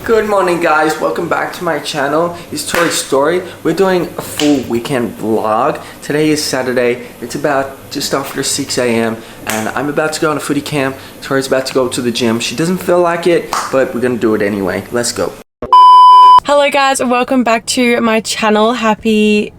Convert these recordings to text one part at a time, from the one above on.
Good morning guys, welcome back to my channel. It's Tori's Story. We're doing a full weekend vlog. Today is Saturday. It's about just after 6 a.m. and I'm about to go on a footy camp. Tori's about to go to the gym. She doesn't feel like it, but we're gonna do it anyway. Let's go. Hello guys, welcome back to my channel. Happy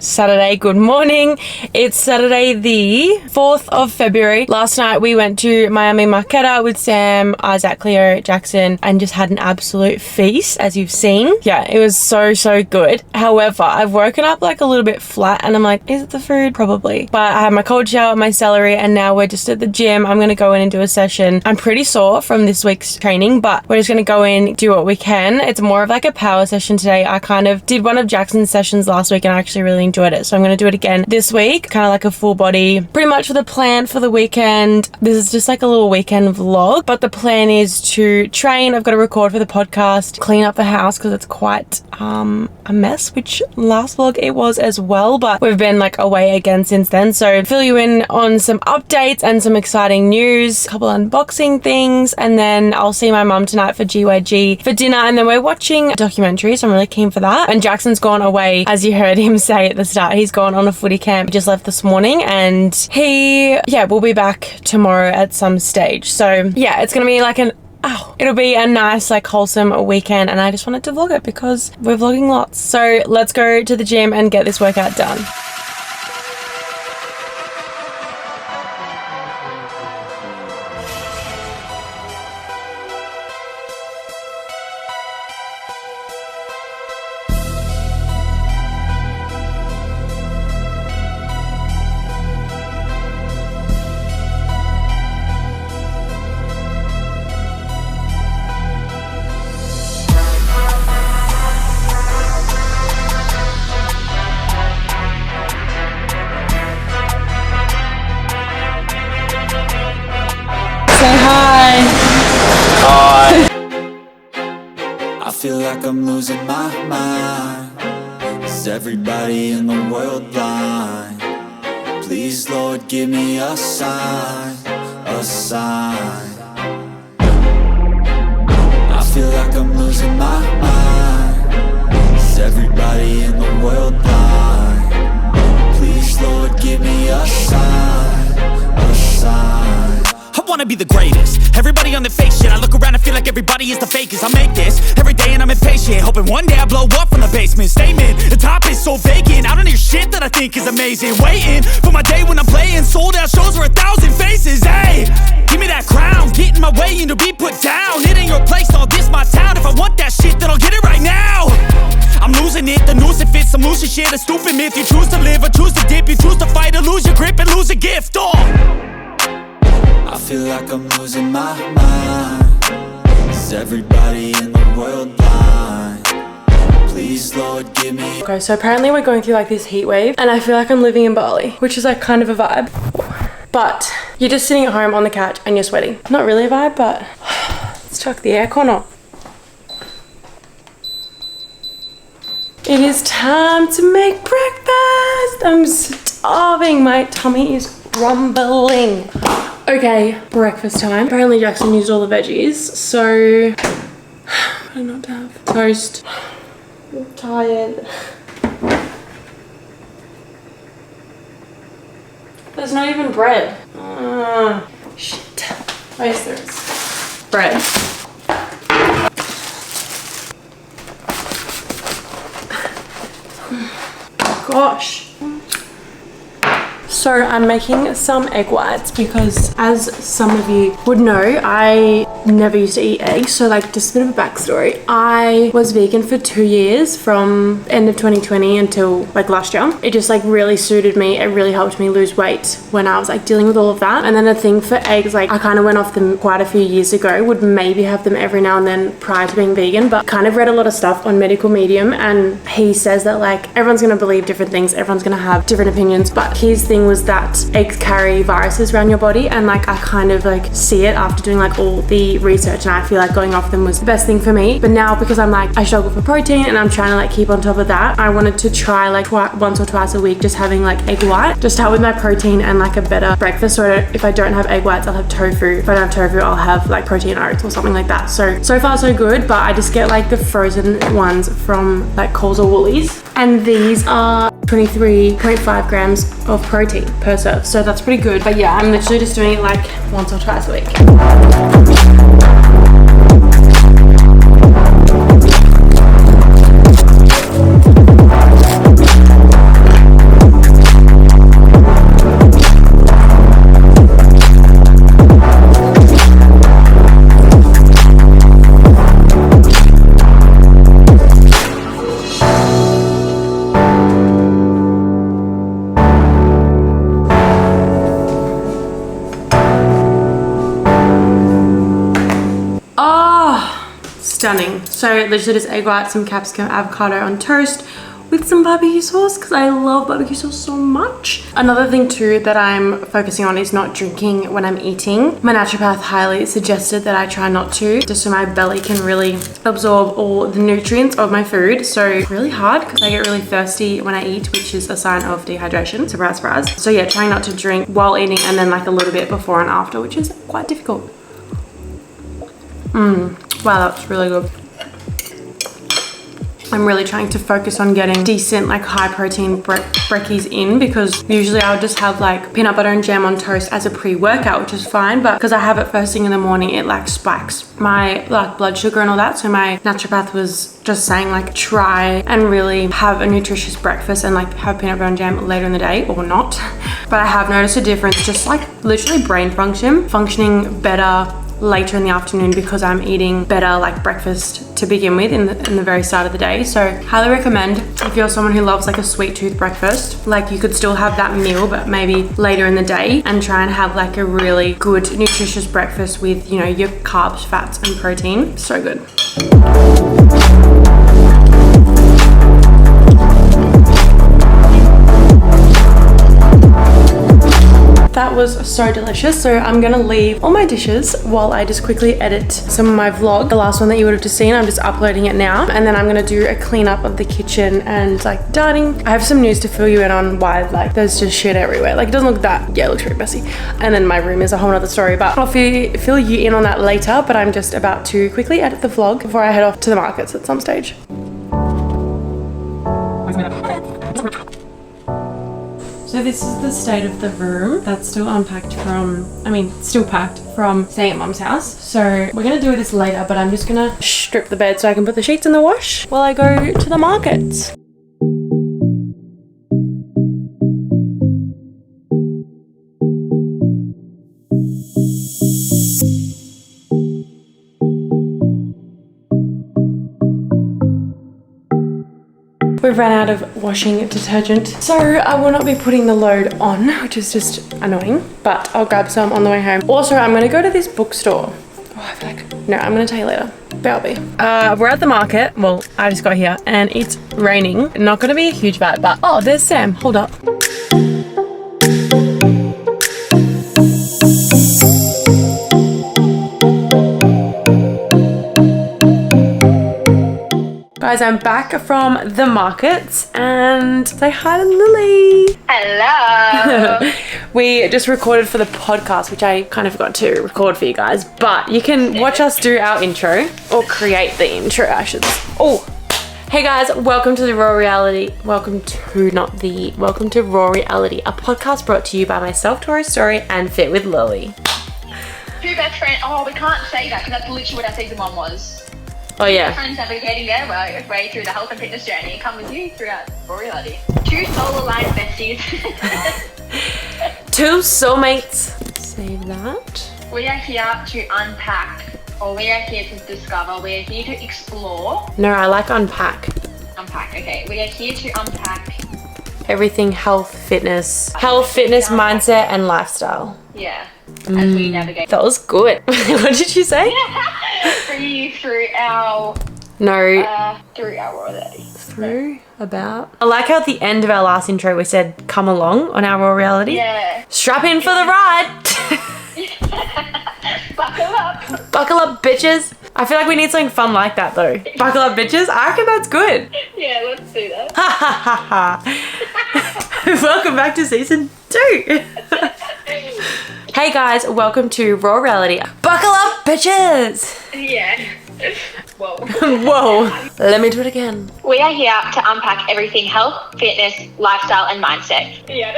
Saturday, good morning. It's Saturday the 4th of February. Last night we went to Miami Marquetta with Sam, Isaac, Cleo, Jackson, and just had an absolute feast, as you've seen. Yeah, it was so good. However, I've woken up like a little bit flat and I'm like, is it the food? Probably. But I had my cold shower, my celery, and now we're just at the gym. I'm gonna go in and do a session. I'm pretty sore from this week's training, but we're just gonna go in, do what we can. It's more of like a power session today. I kind of did one of Jackson's sessions last week and I actually really enjoyed it, so I'm going to do it again this week, kind of like a full body, pretty much for the plan for the weekend. This is just like a little weekend vlog, but the plan is to train. I've got to record for the podcast, clean up the house because it's quite a mess, which last vlog it was as well, but we've been like away again since then, so fill you in on some updates and some exciting news, a couple unboxing things, and then I'll see my mum tonight for GYG for dinner, and then we're watching a documentary, so I'm really keen for that. And Jackson's gone away, as you heard him say at the start. He's gone on a footy camp. He just left this morning and we'll be back tomorrow at some stage. So yeah, it's gonna be like it'll be a nice like wholesome weekend, and I just wanted to vlog it because we're vlogging lots. So let's go to the gym and get this workout done. Say hi. Hi. I feel like I'm losing my mind. Is everybody in the world blind? Please, Lord, give me a sign, a sign. I feel like I'm losing my mind. Is everybody in the world blind? Please, Lord, give me a sign, a sign. I wanna be the greatest. Everybody on the fake shit. I look around and feel like everybody is the fakest. I make this every day and I'm impatient, hoping one day I blow up from the basement. Statement, the top is so vacant. I don't hear shit that I think is amazing. Waiting for my day when I'm playing sold out shows for 1,000 faces. Hey, give me that crown, get in my way and to be put down. It ain't your place, all this my town. If I want that shit, then I'll get it right now. I'm losing it, the noose it fits. I'm losing shit, a stupid myth. You choose to live or choose to dip. You choose to fight or lose your grip and lose a gift. I feel like I'm losing my mind. Is everybody in the world blind? Please, Lord, give me. Okay, so apparently we're going through like this heat wave and I feel like I'm living in Bali, which is like kind of a vibe. But you're just sitting at home on the couch and you're sweating. Not really a vibe, but let's chuck the aircon on. It is time to make breakfast. I'm starving. My tummy is rumbling. Okay, breakfast time. Apparently Jackson used all the veggies, so what do I not have? Toast. I'm tired. There's not even bread. Shit. Oh yes, there is. Bread. Gosh. So I'm making some egg whites because, as some of you would know, I never used to eat eggs. So like, just a bit of a backstory. I was vegan for 2 years from end of 2020 until like last year. It just like really suited me. It really helped me lose weight when I was like dealing with all of that. And then the thing for eggs, like I kind of went off them quite a few years ago, would maybe have them every now and then prior to being vegan, but kind of read a lot of stuff on Medical Medium and he says that like everyone's gonna believe different things, everyone's gonna have different opinions, but his thing was that eggs carry viruses around your body, and like I kind of like see it after doing like all the the research, and I feel like going off them was the best thing for me. But now, because I'm like, I struggle for protein and I'm trying to like keep on top of that, I wanted to try like once or twice a week just having like egg white, just start with my protein and like a better breakfast. So if I don't have egg whites, I'll have tofu. If I don't have tofu, I'll have like protein oats or something like that. So far so good, but I just get like the frozen ones from like Coles or Woolies, and these are 23.5 grams of protein per serve, so that's pretty good. But yeah, I'm literally just doing it like once or twice a week. Stunning. So literally just egg white, some capsicum, avocado on toast with some barbecue sauce, because I love barbecue sauce so much. Another thing too that I'm focusing on is not drinking when I'm eating. My naturopath highly suggested that I try not to, just so my belly can really absorb all the nutrients of my food. So really hard because I get really thirsty when I eat, which is a sign of dehydration. Surprise, surprise. So yeah, trying not to drink while eating, and then like a little bit before and after, which is quite difficult. Wow, that's really good. I'm really trying to focus on getting decent like high protein brekkies in, because usually I would just have like peanut butter and jam on toast as a pre-workout, which is fine, but because I have it first thing in the morning, it like spikes my like blood sugar and all that. So my naturopath was just saying like try and really have a nutritious breakfast and like have peanut butter and jam later in the day, or not. But I have noticed a difference, just like literally brain functioning better later in the afternoon, because I'm eating better like breakfast to begin with in the very start of the day. So highly recommend, if you're someone who loves like a sweet tooth breakfast, like you could still have that meal but maybe later in the day, and try and have like a really good nutritious breakfast with, you know, your carbs, fats and protein. So good. That was so delicious. So I'm gonna leave all my dishes while I just quickly edit some of my vlog. The last one that you would have just seen, I'm just uploading it now, and then I'm gonna do a cleanup of the kitchen and like dining. I have some news to fill you in on why like there's just shit everywhere. Like it doesn't look that, yeah, it looks very messy. And then my room is a whole other story, but I'll fill you in on that later. But I'm just about to quickly edit the vlog before I head off to the markets at some stage. So this is the state of the room. That's still unpacked still packed from staying at Mum's house. So we're gonna do this later, but I'm just gonna strip the bed so I can put the sheets in the wash while I go to the markets. We've run out of washing detergent, so I will not be putting the load on, which is just annoying, but I'll grab some on the way home. Also, I'm gonna go to this bookstore. Oh, I feel like, no, I'm gonna tell you later. But we're at the market. Well, I just got here and it's raining. Not gonna be a huge vibe, but oh, there's Sam. Hold up. Guys, I'm back from the markets, and say hi to Lily. Hello. We just recorded for the podcast, which I kind of forgot to record for you guys, but you can watch us do our intro, or create the intro, I should say. Oh, hey guys, welcome to the Raw Reality. Welcome to Raw Reality, a podcast brought to you by myself, TORISSTORY, and Fit with Lily. Two best friends. Oh, we can't say that because that's literally what our season 1 was. Oh yeah. Friends navigating their way through the health and fitness journey. Come with you throughout Raw Reality. Two soul aligned besties. Two soulmates. Save that. We are here to unpack, or we are here to discover. We are here to explore. No, I like unpack. Unpack. Okay. We are here to unpack everything health, fitness, mindset, and lifestyle. Yeah. As we navigate. That was good. What did you say? through our Raw Reality. I like how at the end of our last intro we said come along on our Raw Reality. Yeah. Strap in for the ride. Buckle up. Buckle up, bitches. I feel like we need something fun like that though. Buckle up, bitches. I reckon that's good. Yeah, let's do that. Ha ha ha ha. Welcome back to season 2. Hey guys, welcome to Raw Reality. Buckle up, bitches. Yeah. Whoa. Whoa. Let me do it again. We are here to unpack everything health, fitness, lifestyle, and mindset. Yeah.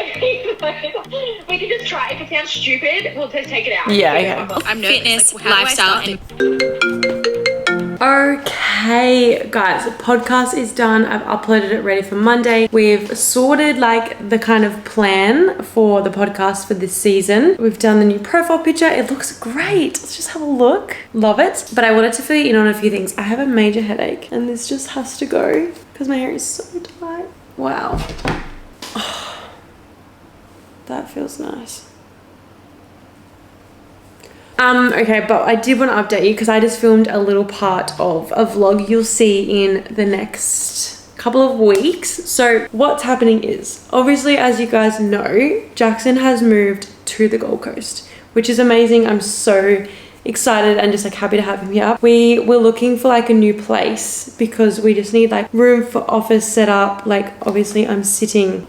We can just try. If it sounds stupid, we'll just take it out. Yeah, okay. I'm fitness, lifestyle, and... Okay, guys, the podcast is done. I've uploaded it ready for Monday. We've sorted like the kind of plan for the podcast for this season. We've done the new profile picture. It looks great. Let's just have a look. Love it. But I wanted to fill you in on a few things. I have a major headache and this just has to go because my hair is so tight. Wow. Oh, that feels nice. Okay, but I did want to update you because I just filmed a little part of a vlog you'll see in the next couple of weeks. So what's happening is, obviously, as you guys know, Jackson has moved to the Gold Coast, which is amazing. I'm so excited and just like happy to have him here. We were looking for like a new place because we just need like room for office set up. Like obviously I'm sitting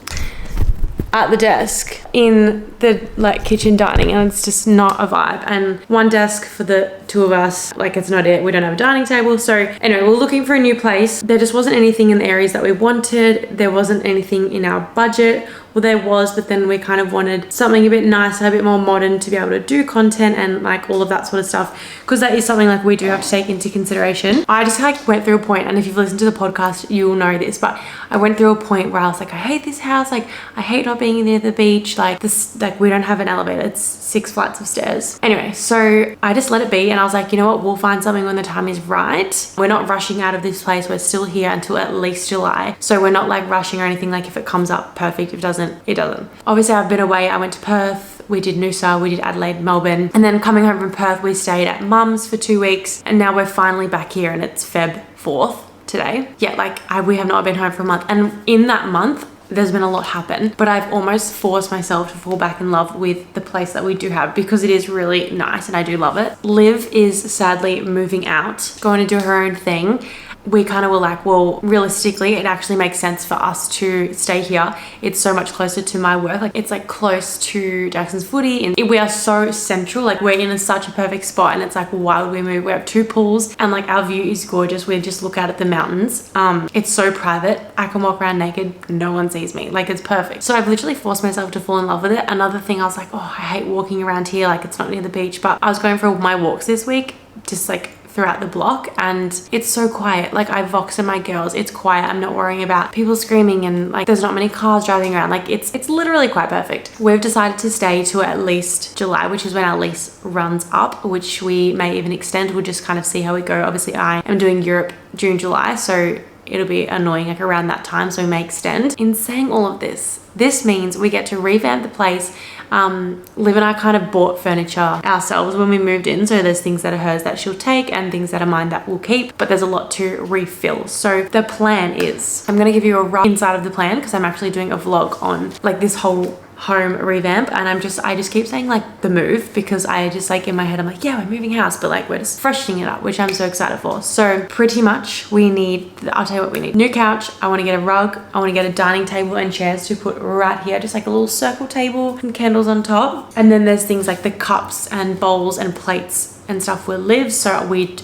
at the desk in the like kitchen dining and it's just not a vibe, and one desk for the two of us, like it's not it. We don't have a dining table. So anyway, we're looking for a new place. There just wasn't anything in the areas that we wanted. There wasn't anything in our budget. Well, there was, but then we kind of wanted something a bit nicer, a bit more modern to be able to do content and like all of that sort of stuff, because that is something like we do have to take into consideration. I just like went through a point, and if you've listened to the podcast, you will know this, but I went through a point where I was like, I hate this house. Like I hate not being near the beach. Like this, like we don't have an elevator. It's 6 flights of stairs. Anyway, so I just let it be. And I was like, you know what? We'll find something when the time is right. We're not rushing out of this place. We're still here until at least July. So we're not like rushing or anything. Like if it comes up, perfect. If it doesn't, it doesn't. Obviously I've been away. I went to Perth. We did Noosa, we did Adelaide, Melbourne. And then coming home from Perth, we stayed at Mum's for 2 weeks. And now we're finally back here and it's Feb 4th today. Yeah, like we have not been home for a month. And in that month, there's been a lot happen, but I've almost forced myself to fall back in love with the place that we do have because it is really nice and I do love it. Liv is sadly moving out, going to do her own thing. We kind of were like, well, realistically, it actually makes sense for us to stay here. It's so much closer to my work. Like it's like close to Jackson's footy and we are so central. Like we're in such a perfect spot and it's like, why would we move? We have 2 pools and like our view is gorgeous. We just look out at the mountains. It's so private. I can walk around naked. No one sees me. Like it's perfect. So I've literally forced myself to fall in love with it. Another thing, I was like, oh, I hate walking around here. Like it's not near the beach, but I was going for my walks this week, just like throughout the block, and it's so quiet. Like I voxed my girls, it's quiet. I'm not worrying about people screaming and like there's not many cars driving around. Like it's literally quite perfect. We've decided to stay to at least July, which is when our lease runs up, which we may even extend. We'll just kind of see how we go. Obviously I am doing Europe June, July, so it'll be annoying like around that time, so we may extend. In saying all of this means we get to revamp the place. Liv and I kind of bought furniture ourselves when we moved in, so there's things that are hers that she'll take and things that are mine that we'll keep, but there's a lot to refill. So the plan is, I'm gonna give you a rough inside of the plan because I'm actually doing a vlog on like this whole home revamp, and I just keep saying like the move because I just like in my head I'm like, yeah, we're moving house, but like we're just freshening it up, which I'm so excited for. So pretty much we need, I'll tell you what we need. New couch. I want to get a rug. I want to get a dining table and chairs to put right here, just like a little circle table and candles on top. And then there's things like the cups and bowls and plates and stuff were Liv's, so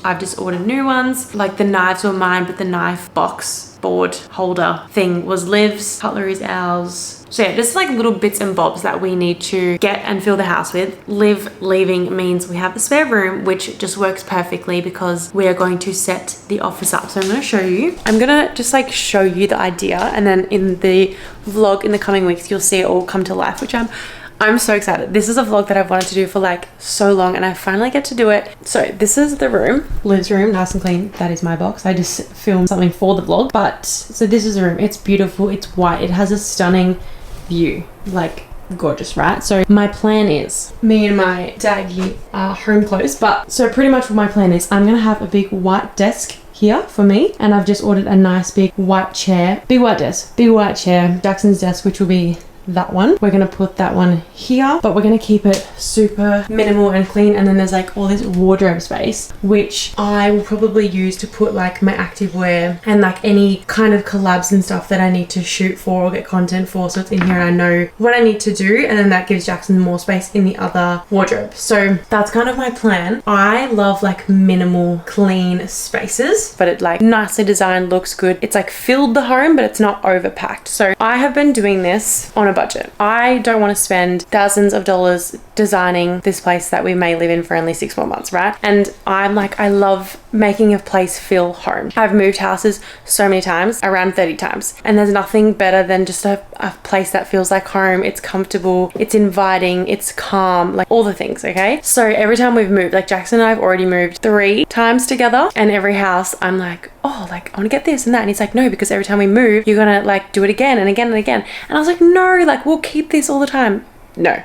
I've just ordered new ones. Like the knives were mine, but the knife box board holder thing was Liv's. Cutlery's ours. So yeah, just like little bits and bobs that we need to get and fill the house with. Liv leaving means we have the spare room, which just works perfectly because we are going to set the office up. So I'm going to show you. I'm going to just like show you the idea, and then in the vlog in the coming weeks, you'll see it all come to life, which I'm so excited. This is a vlog that I've wanted to do for like so long and I finally get to do it. So this is the room, Liv's room, nice and clean. That is my box. I just filmed something for the vlog, but so this is the room. It's beautiful. It's white. It has a stunning view, like gorgeous, right? So my plan is, me and my daggy are home close, but so pretty much what my plan is, I'm gonna have a big white desk here for me, and I've just ordered a nice big white chair, big white desk, big white chair, Jackson's desk, which will be that one. We're gonna put that one here, but we're gonna keep it super minimal and clean. And then there's like all this wardrobe space, which I will probably use to put like my activewear and like any kind of collabs and stuff that I need to shoot for or get content for. So it's in here and I know what I need to do, and then that gives Jackson more space in the other wardrobe. So that's kind of my plan. I love like minimal clean spaces, but it like nicely designed, looks good. It's like filled the home, but it's not overpacked. So I have been doing this on a budget. I don't want to spend thousands of dollars designing this place that we may live in for only 6 more months, right? And I'm like, I love making a place feel home. I've moved houses so many times, around 30 times, and there's nothing better than just a place that feels like home. It's comfortable, it's inviting, it's calm, like all the things, okay? So every time we've moved, like Jackson and I have already moved 3 times together, and every house I'm like, oh, like I want to get this and that, and he's like, no, because every time we move you're gonna like do it again and again and again. And I was like, no, like we'll keep this all the time. No,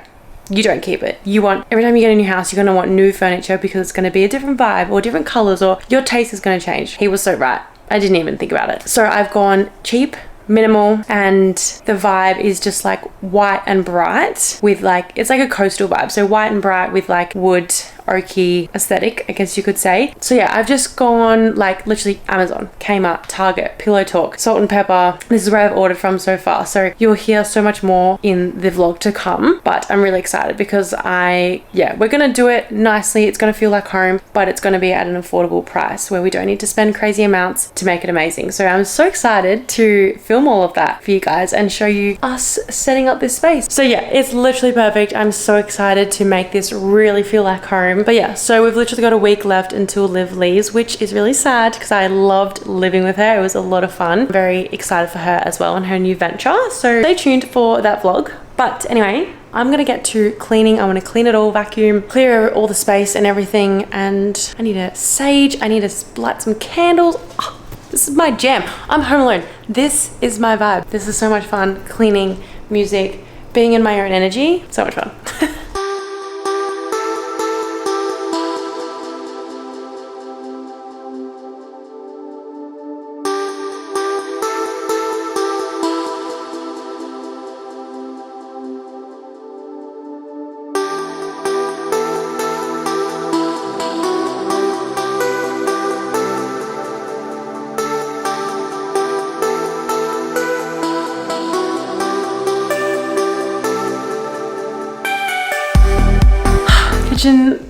you don't keep it. You want, every time you get a new house, you're gonna want new furniture because it's gonna be a different vibe or different colors, or your taste is gonna change. He was so right. I didn't even think about it. So I've gone cheap, minimal, and the vibe is just like white and bright with like, it's like a coastal vibe. So white and bright with like wood, oaky aesthetic, I guess you could say. So yeah, I've just gone like literally Amazon, Kmart, Target, Pillow Talk, Salt and Pepper. This is where I've ordered from so far. So you'll hear so much more in the vlog to come, but I'm really excited because we're gonna do it nicely. It's gonna feel like home, but it's gonna be at an affordable price where we don't need to spend crazy amounts to make it amazing. So I'm so excited to film all of that for you guys and show you us setting up this space. So yeah, it's literally perfect. I'm so excited to make this really feel like home. But yeah, so we've literally got a week left until Liv leaves, which is really sad because I loved living with her. It was a lot of fun. I'm very excited for her as well and her new venture. So stay tuned for that vlog. But anyway, I'm gonna get to cleaning. I want to clean it all, vacuum, clear all the space and everything. And I need a sage. I need to light some candles. Oh, this is my jam. I'm home alone. This is my vibe. This is so much fun. Cleaning, music, being in my own energy. So much fun.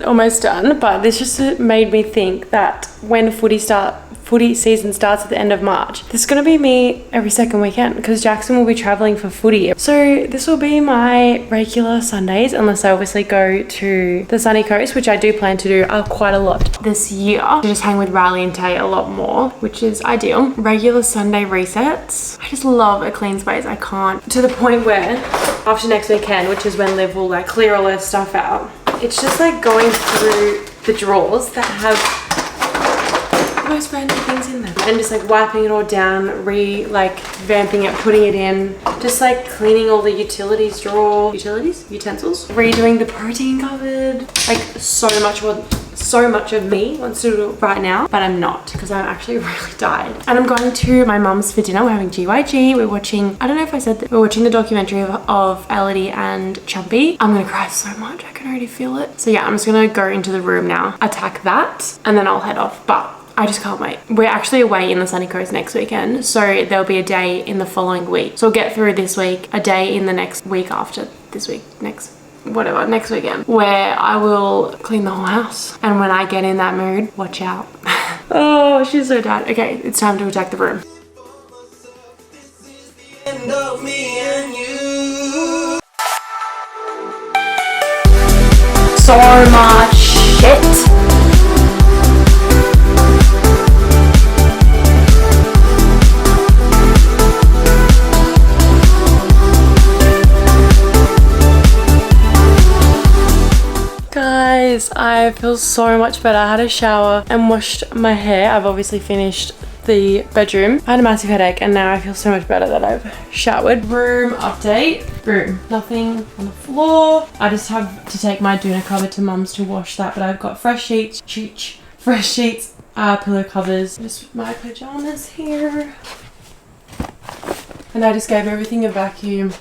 Almost done, but this just made me think that when footy season starts at the end of March, this is going to be me every second weekend because Jackson will be traveling for footy. So this will be my regular Sundays, unless I obviously go to the sunny coast, which I do plan to do quite a lot this year. To just hang with Riley and Tay a lot more, which is ideal. Regular Sunday resets. I just love a clean space. I can't, to the point where after next weekend, which is when Liv will like clear all her stuff out, it's just like going through the drawers that have the most random things in them and just like wiping it all down, vamping it, putting it in, just like cleaning all the utensils, redoing the protein cupboard. Like so much of me wants to do it right now, but I'm not because I'm actually really tired. And I'm going to my mum's for dinner. We're having GYG. We're watching, I don't know if I said that, we're watching the documentary of Elodie and Chumpy. I'm gonna cry so much. I can already feel it. So yeah, I'm just gonna go into the room now, attack that, and then I'll head off. But I just can't wait. We're actually away in the sunny coast next weekend, so there'll be a day in the following week. So we'll get through this week, a day in the next week after this week, next weekend, where I will clean the whole house. And when I get in that mood, watch out. Oh, she's so tired. Okay, it's time to attack the room. So much shit. Guys, I feel so much better. I had a shower and washed my hair. I've obviously finished the bedroom. I had a massive headache and now I feel so much better that I've showered. Room update. Room. Nothing on the floor. I just have to take my doona cupboard to mum's to wash that, but I've got fresh sheets, pillow covers, just my pajamas here. And I just gave everything a vacuum.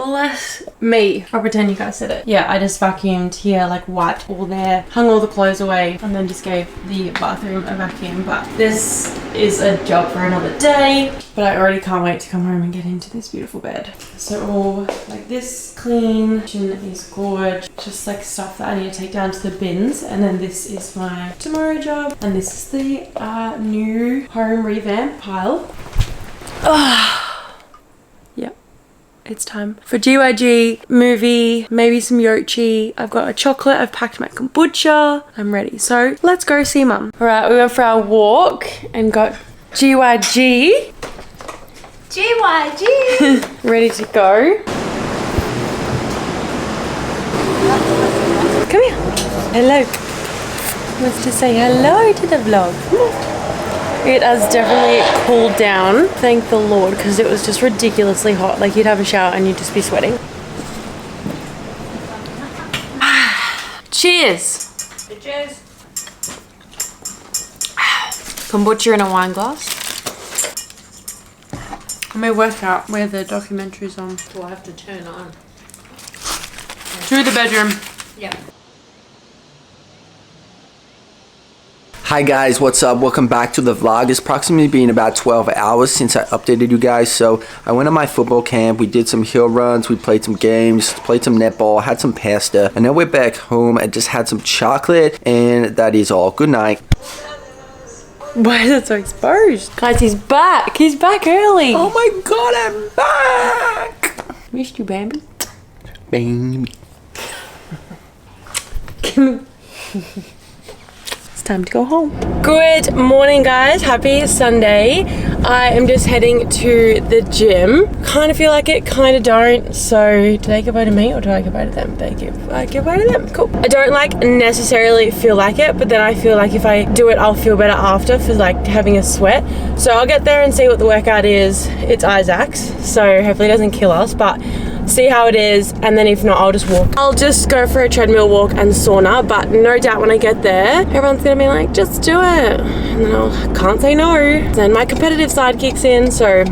Bless me. I'll pretend you guys said it. Yeah, I just vacuumed here, like wiped all there, hung all the clothes away, and then just gave the bathroom a vacuum. But this is a job for another day. But I already can't wait to come home and get into this beautiful bed. So all like this clean, kitchen is gorgeous. Just like stuff that I need to take down to the bins. And then this is my tomorrow job. And this is the new home revamp pile. Yep. It's time for GYG, movie, maybe some yochi. I've got a chocolate, I've packed my kombucha. I'm ready. So let's go see Mum. All right, we went for our walk and got GYG. GYG! Ready to go. Come here. Hello. Let's just say hello to the vlog. It has definitely cooled down, thank the Lord, because it was just ridiculously hot. Like you'd have a shower and you'd just be sweating. Cheers. Cheers. Kombucha in a wine glass. I may work out where the documentary's on. Well, I have to turn on. To the bedroom. Yep. Hi guys, what's up? Welcome back to the vlog. It's approximately been about 12 hours since I updated you guys. So I went on my football camp, we did some hill runs, we played some games, played some netball, had some pasta, and then we're back home and just had some chocolate, and that is all. Good night. Why is it so exposed? Guys, he's back. He's back early. Oh my god, I'm back! Missed you, Bambi. Baby. It's time to go home. Good morning, guys. Happy Sunday. I am just heading to the gym. Kind of feel like it, kind of don't. So do they give way to me or do I give way to them? I give way to them. Cool. I don't like necessarily feel like it, but then I feel like if I do it, I'll feel better after for like having a sweat. So I'll get there and see what the workout is. It's Isaac's, so hopefully it doesn't kill us, but see how it is, and then if not, I'll just walk. I'll just go for a treadmill walk and sauna, but no doubt when I get there, everyone's gonna be like, just do it. And then I can't say no. Then my competitive side kicks in, so.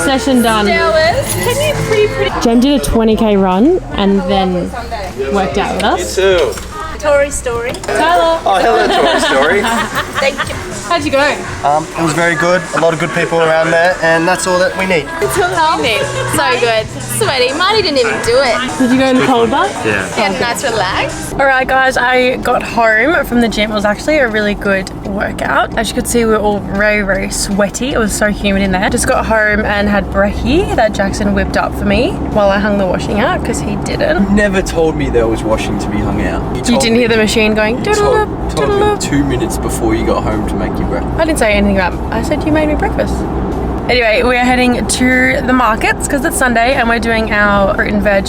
Session done. Jen did a 20k run and then worked out with us. Too. TORISSTOry. Tyler. Oh, hello, TORISSTOry. Thank you. How'd you go? It was very good, a lot of good people around there, and that's all that we need. So good. Sweaty. Marty didn't even do it. Did you go in the cold bath? Yeah. He had a nice relax. Alright guys, I got home from the gym. It was actually a really good workout. As you could see, we were all very, very sweaty. It was so humid in there. Just got home and had brekkie that Jackson whipped up for me while I hung the washing out because he didn't. Never told me there was washing to be hung out. You didn't hear the machine going doodle-up, told doodle-up. me 2 minutes before you got home to make you breakfast. I didn't say anything about it. I said you made me breakfast. Anyway, we're heading to the markets because it's Sunday and we're doing our fruit and veg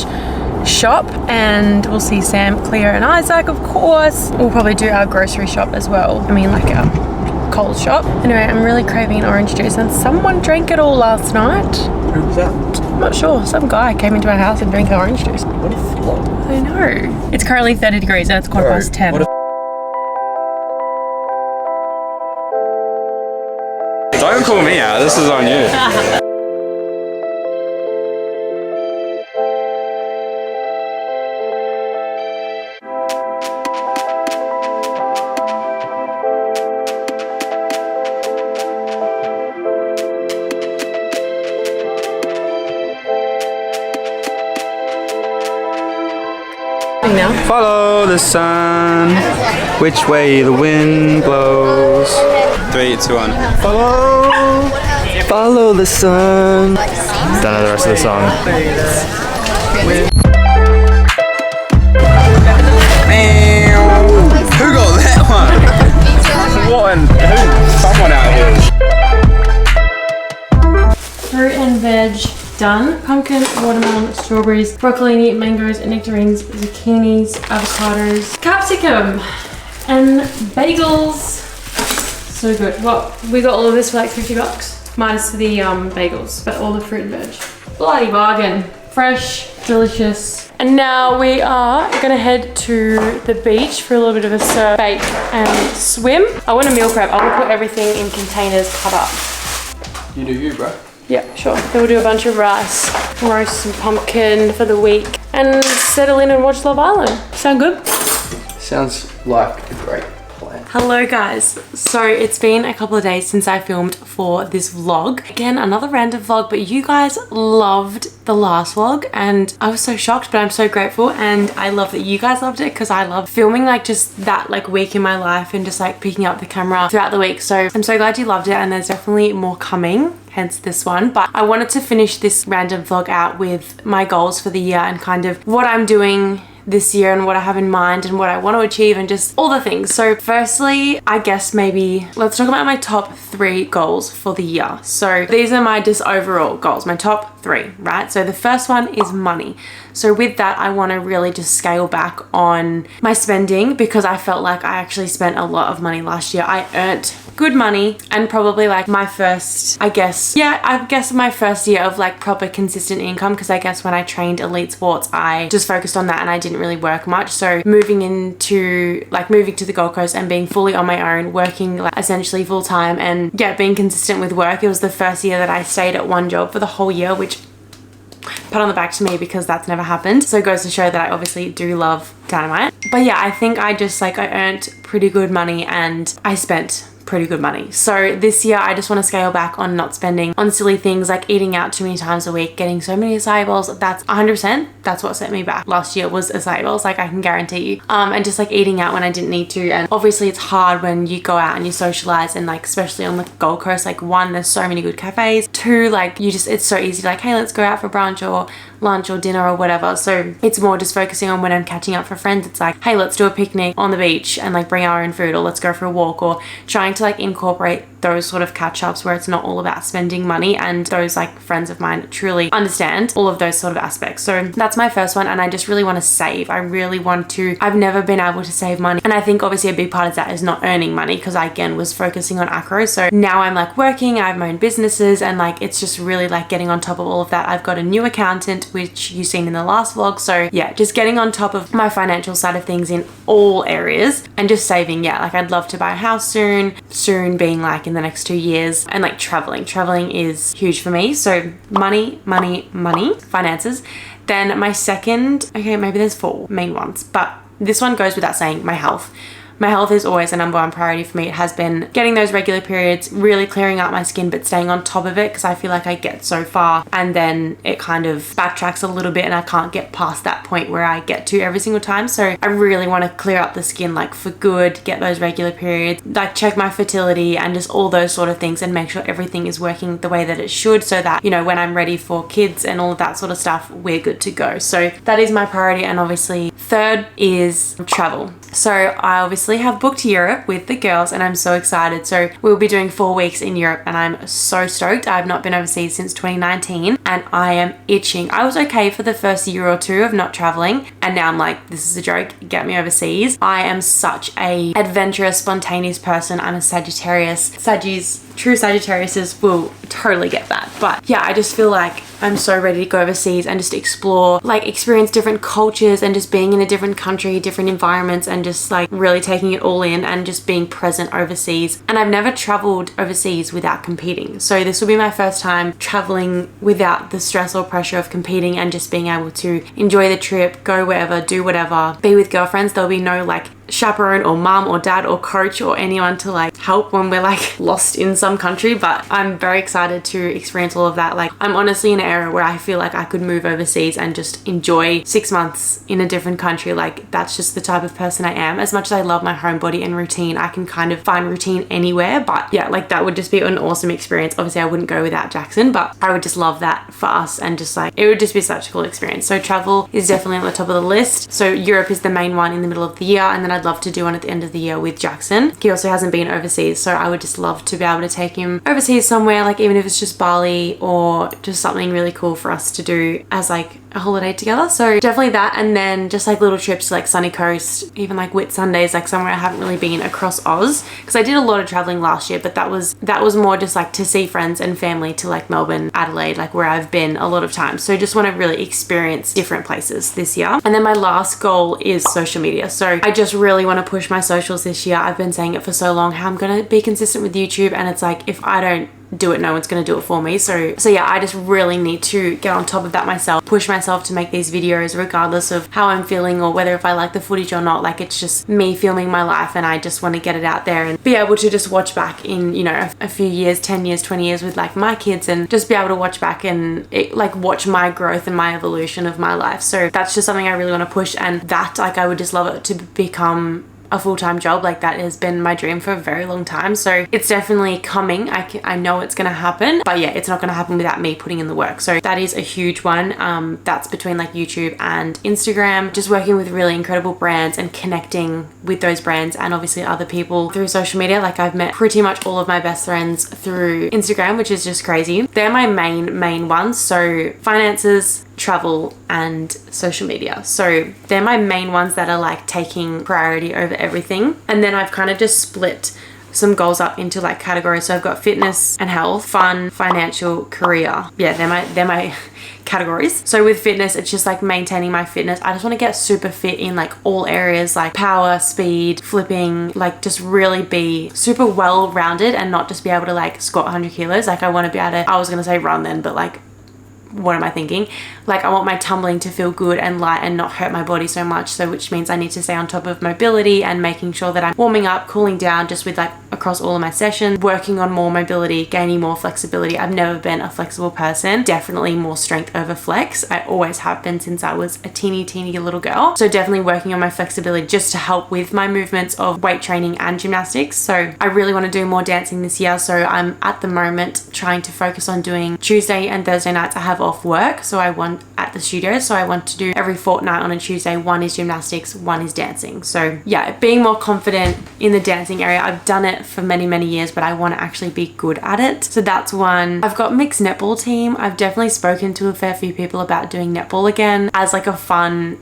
shop, and we'll see Sam, Cleo and Isaac, of course. We'll probably do our grocery shop as well. I mean, like our Coles shop. Anyway, I'm really craving an orange juice and someone drank it all last night. Who was that? I'm not sure. Some guy came into our house and drank our orange juice. What a flop. I know. It's currently 30 degrees and it's 10:15. What a Don't call me out, this is on you. Now. Follow the sun, which way the wind blows. 3, 2, 1. Follow the sun. Don't know the rest of the song. Who got that one? What? Someone out here. Fruit and veg done. Pumpkin, watermelon, strawberries, broccoli, mangoes, nectarines, zucchinis, avocados, capsicum, and bagels. So good. Well, we got all of this for like 50 bucks. Minus the bagels, but all the fruit and veg. Bloody bargain. Fresh, delicious. And now we are gonna head to the beach for a little bit of a surf, bake, and swim. I want to meal prep. I want to put everything in containers cut up. You do you, bro. Yeah, sure. Then we'll do a bunch of rice, roast some pumpkin for the week, and settle in and watch Love Island. Sound good? Sounds like a great plan. Hello guys. So it's been a couple of days since I filmed for this vlog. Again, another random vlog, but you guys loved the last vlog and I was so shocked, but I'm so grateful, and I love that you guys loved it because I love filming like just that like week in my life and just like picking up the camera throughout the week. So I'm so glad you loved it, and there's definitely more coming, hence this one. But I wanted to finish this random vlog out with my goals for the year and kind of what I'm doing this year and what I have in mind and what I want to achieve and just all the things. So firstly, I guess maybe let's talk about my top 3 goals for the year. So these are my just overall goals, my top 3, right? So the first one is money. So with that, I want to really just scale back on my spending because I felt like I actually spent a lot of money last year. I earned good money and probably like my first, I guess my first year of like proper consistent income, because I guess when I trained elite sports, I just focused on that and I didn't really work much. So moving to the Gold Coast and being fully on my own, working like essentially full time and yeah, being consistent with work. It was the first year that I stayed at one job for the whole year, which pat on the back to me because that's never happened. So it goes to show that I obviously do love dynamite. But yeah, I think I earned pretty good money and I spent pretty good money. So this year I just want to scale back on not spending on silly things like eating out too many times a week, getting so many acai bowls. That's 100%. That's what set me back last year was acai bowls, like I can guarantee you. And just like eating out when I didn't need to. And obviously it's hard when you go out and you socialize, and like especially on the Gold Coast, like 1, there's so many good cafes. 2, like it's so easy to like, hey, let's go out for brunch or lunch or dinner or whatever. So it's more just focusing on when I'm catching up for friends. It's like, hey, let's do a picnic on the beach and like bring our own food, or let's go for a walk, or trying to like incorporate those sort of catch-ups where it's not all about spending money. And those like friends of mine truly understand all of those sort of aspects. So that's my first one, and I just really want to save. I really want to. I've never been able to save money, and I think obviously a big part of that is not earning money because I again was focusing on acro. So now I'm like working, I have my own businesses, and like it's just really like getting on top of all of that. I've got a new accountant, which you've seen in the last vlog. So yeah, just getting on top of my financial side of things in all areas and just saving. Yeah, like I'd love to buy a house soon being like in the next 2 years, and like traveling is huge for me. So money, finances. Then my second, okay, maybe there's 4 main ones, but this one goes without saying, my health. My health is always a number 1 priority for me. It has been getting those regular periods, really clearing out my skin, but staying on top of it because I feel like I get so far and then it kind of backtracks a little bit and I can't get past that point where I get to every single time. So I really want to clear up the skin like for good, get those regular periods, like check my fertility and just all those sort of things and make sure everything is working the way that it should, so that, you know, when I'm ready for kids and all of that sort of stuff, we're good to go. So that is my priority. And obviously 3rd is travel. So I obviously have booked Europe with the girls and I'm so excited. So we'll be doing 4 weeks in Europe and I'm so stoked. I've not been overseas since 2019 and I am itching. I was okay for the first year or 2 of not traveling, and now I'm like, this is a joke, get me overseas. I am such a adventurous, spontaneous person. I'm a Sagittarius. Saggies true Sagittariuses will totally get that. But yeah, I just feel like I'm so ready to go overseas and just explore, like experience different cultures and just being in a different country, different environments, and just like really taking it all in and just being present overseas. And I've never traveled overseas without competing. So this will be my first time traveling without the stress or pressure of competing and just being able to enjoy the trip, go wherever, do whatever, be with girlfriends. There'll be no like chaperone or mum or dad or coach or anyone to like help when we're like lost in some country. But I'm very excited to experience all of that. Like I'm honestly in an era where I feel like I could move overseas and just enjoy 6 months in a different country. Like that's just the type of person I am. As much as I love my homebody and routine, I can kind of find routine anywhere. But yeah, like that would just be an awesome experience. Obviously I wouldn't go without Jackson, but I would just love that for us, and just like it would just be such a cool experience. So travel is definitely on the top of the list. So Europe is the main one in the middle of the year, and then I'd love to do one at the end of the year with Jackson. He also hasn't been overseas, so I would just love to be able to take him overseas somewhere, like even if it's just Bali or just something really cool for us to do as like a holiday together. So definitely that, and then just like little trips to like Sunny Coast, even like Whit Sundays, like somewhere I haven't really been across Oz, because I did a lot of traveling last year, but that was more just like to see friends and family, to like Melbourne, Adelaide, like where I've been a lot of times. So just want to really experience different places this year. And then my last goal is social media. So I just really want to push my socials this year. I've been saying it for so long, how I'm going to be consistent with YouTube, and it's like if I don't do it, no one's going to do it for me. So yeah, I just really need to get on top of that myself, push myself to make these videos regardless of how I'm feeling or whether if I like the footage or not. Like it's just me filming my life, and I just want to get it out there and be able to just watch back in, you know, a few years, 10 years, 20 years with like my kids, and just be able to watch back and like watch my growth and my evolution of my life. So that's just something I really want to push, and that like I would just love it to become a full-time job. Like that has been my dream for a very long time, so it's definitely coming. I know it's gonna happen, but yeah, it's not gonna happen without me putting in the work. So that is a huge one. That's between like YouTube and Instagram, just working with really incredible brands and connecting with those brands, and obviously other people through social media. Like I've met pretty much all of my best friends through Instagram, which is just crazy. They're my main ones. So finances, travel, and social media. So they're my main ones that are like taking priority over everything. And then I've kind of just split some goals up into like categories. So I've got fitness and health, fun, financial, career. Yeah, they're my categories. So with fitness, it's just like maintaining my fitness. I just want to get super fit in like all areas, like power, speed, flipping, like just really be super well rounded and not just be able to like squat 100 kilos. Like I want to be able to, I was going to say run then, but like what am I thinking? Like I want my tumbling to feel good and light and not hurt my body so much. So which means I need to stay on top of mobility and making sure that I'm warming up, cooling down, just with like across all of my sessions, working on more mobility, gaining more flexibility. I've never been a flexible person, definitely more strength over flex. I always have been since I was a teeny little girl. So definitely working on my flexibility just to help with my movements of weight training and gymnastics. So I really want to do more dancing this year. So I'm at the moment trying to focus on doing Tuesday and Thursday nights. I have off work, so I want at the studio, so I want to do every fortnight on a Tuesday. One is gymnastics, one is dancing. So yeah, being more confident in the dancing area. I've done it for many years, but I want to actually be good at it. So that's one. I've got mixed netball team. I've definitely spoken to a fair few people about doing netball again as like a fun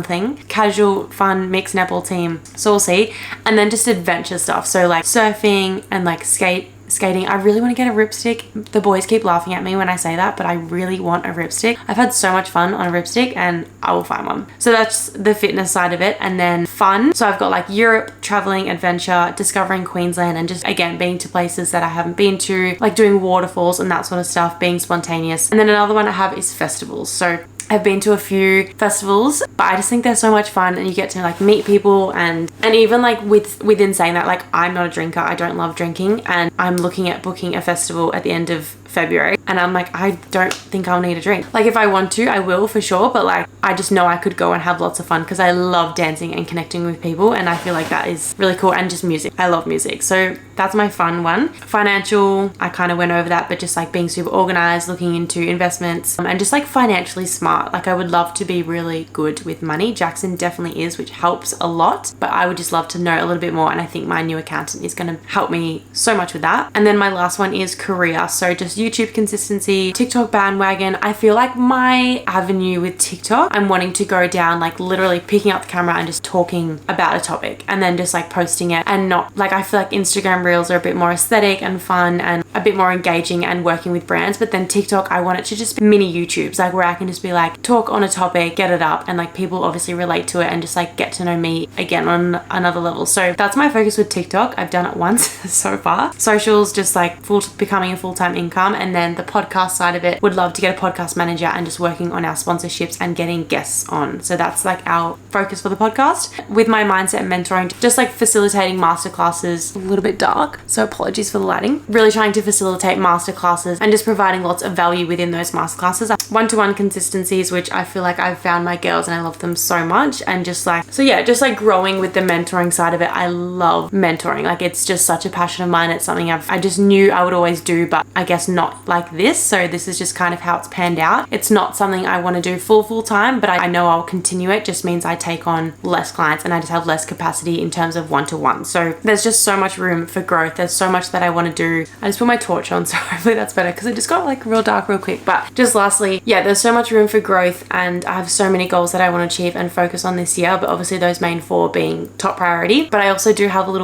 thing, casual fun mixed netball team. So we'll see. And then just adventure stuff, so like surfing and like skating. I really want to get a ripstick. The boys keep laughing at me when I say that, but I really want a ripstick. I've had so much fun on a ripstick, and I will find one. So that's the fitness side of it. And then fun. So I've got like Europe, traveling, adventure, discovering Queensland, and just again being to places that I haven't been to, like doing waterfalls and that sort of stuff, being spontaneous. And then another one I have is festivals. So I've been to a few festivals, but I just think they're so much fun, and you get to like meet people, and even like within saying that, like I'm not a drinker, I don't love drinking, and I'm looking at booking a festival at the end of February, and I'm like, I don't think I'll need a drink. Like if I want to, I will for sure, but like I just know I could go and have lots of fun because I love dancing and connecting with people, and I feel like that is really cool. And just music, I love music. So that's my fun one. Financial, I kind of went over that, but just like being super organized, looking into investments, and just like financially smart. Like I would love to be really good with money. Jackson definitely is, which helps a lot, but I would just love to know a little bit more, and I think my new accountant is going to help me so much with that. And then my last one is career. So just YouTube consistency, TikTok bandwagon. I feel like my avenue with TikTok, I'm wanting to go down like literally picking up the camera and just talking about a topic and then just like posting it, and not like, I feel like Instagram reels are a bit more aesthetic and fun and a bit more engaging and working with brands, but then TikTok, I want it to just be mini YouTubes, like where I can just be like talk on a topic, get it up, and like people obviously relate to it and just like get to know me again on another level. So that's my focus with TikTok. I've done it once so far. Socials, just like becoming a full-time income, and then the podcast side of it, would love to get a podcast manager and just working on our sponsorships and getting guests on. So that's like our focus for the podcast. With my mindset and mentoring, just like facilitating masterclasses, a little bit dark, so apologies for the lighting. Really trying to facilitate masterclasses and just providing lots of value within those masterclasses. One-to-one consistencies, which I feel like I've found my girls and I love them so much. And just like, so yeah, just like growing with the mentoring side of it. I love mentoring. Like it's just such a passion of mine. It's something I just knew I would always do, but I guess not like this. So this is just kind of how it's panned out. It's not something I want to do full time, but I know I'll continue it. Just means I take on less clients and I just have less capacity in terms of one-to-one. So there's just so much room for growth. There's so much that I want to do. I just put my torch on, so hopefully that's better because it just got like real dark real quick. But just lastly, yeah, there's so much room for growth and I have so many goals that I want to achieve and focus on this year, but obviously those main 4 being top priority. But I also do have a little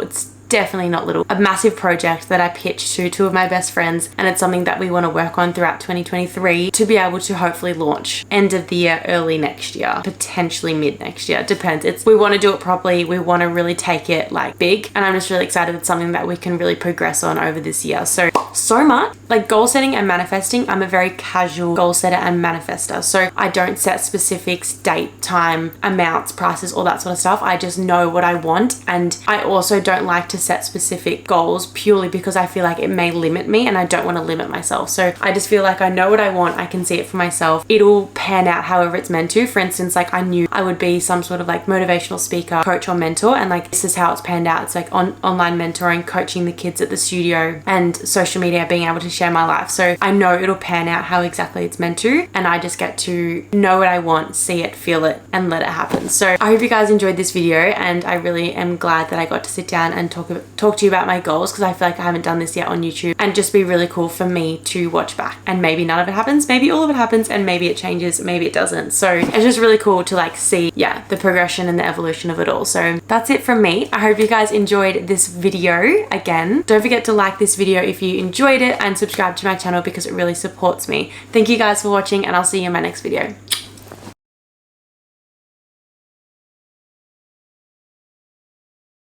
it's definitely not little, a massive project that I pitched to 2 of my best friends, and it's something that we want to work on throughout 2023 to be able to hopefully launch end of the year, early next year, potentially mid next year, depends. We want to do it properly, we want to really take it like big, and I'm just really excited. It's something that we can really progress on over this year. So much like goal setting and manifesting. I'm a very casual goal setter and manifester, so I don't set specifics, date, time, amounts, prices, all that sort of stuff. I just know what I want, and I also don't like to set specific goals purely because I feel like it may limit me and I don't want to limit myself. So I just feel like I know what I want, I can see it for myself, it'll pan out however it's meant to. For instance, like I knew I would be some sort of like motivational speaker, coach or mentor, and like this is how it's panned out. It's like online mentoring, coaching the kids at the studio, and social media, being able to share my life. So I know it'll pan out how exactly it's meant to, and I just get to know what I want, see it, feel it, and let it happen. So I hope you guys enjoyed this video, and I really am glad that I got to sit down and talk to you about my goals, because I feel like I haven't done this yet on YouTube, and just be really cool for me to watch back. And maybe none of it happens, maybe all of it happens, and maybe it changes, maybe it doesn't. So it's just really cool to like see, yeah, the progression and the evolution of it all. So that's it from me. I hope you guys enjoyed this video. Again, don't forget to like this video if you enjoyed it, and subscribe to my channel because it really supports me. Thank you guys for watching, and I'll see you in my next video.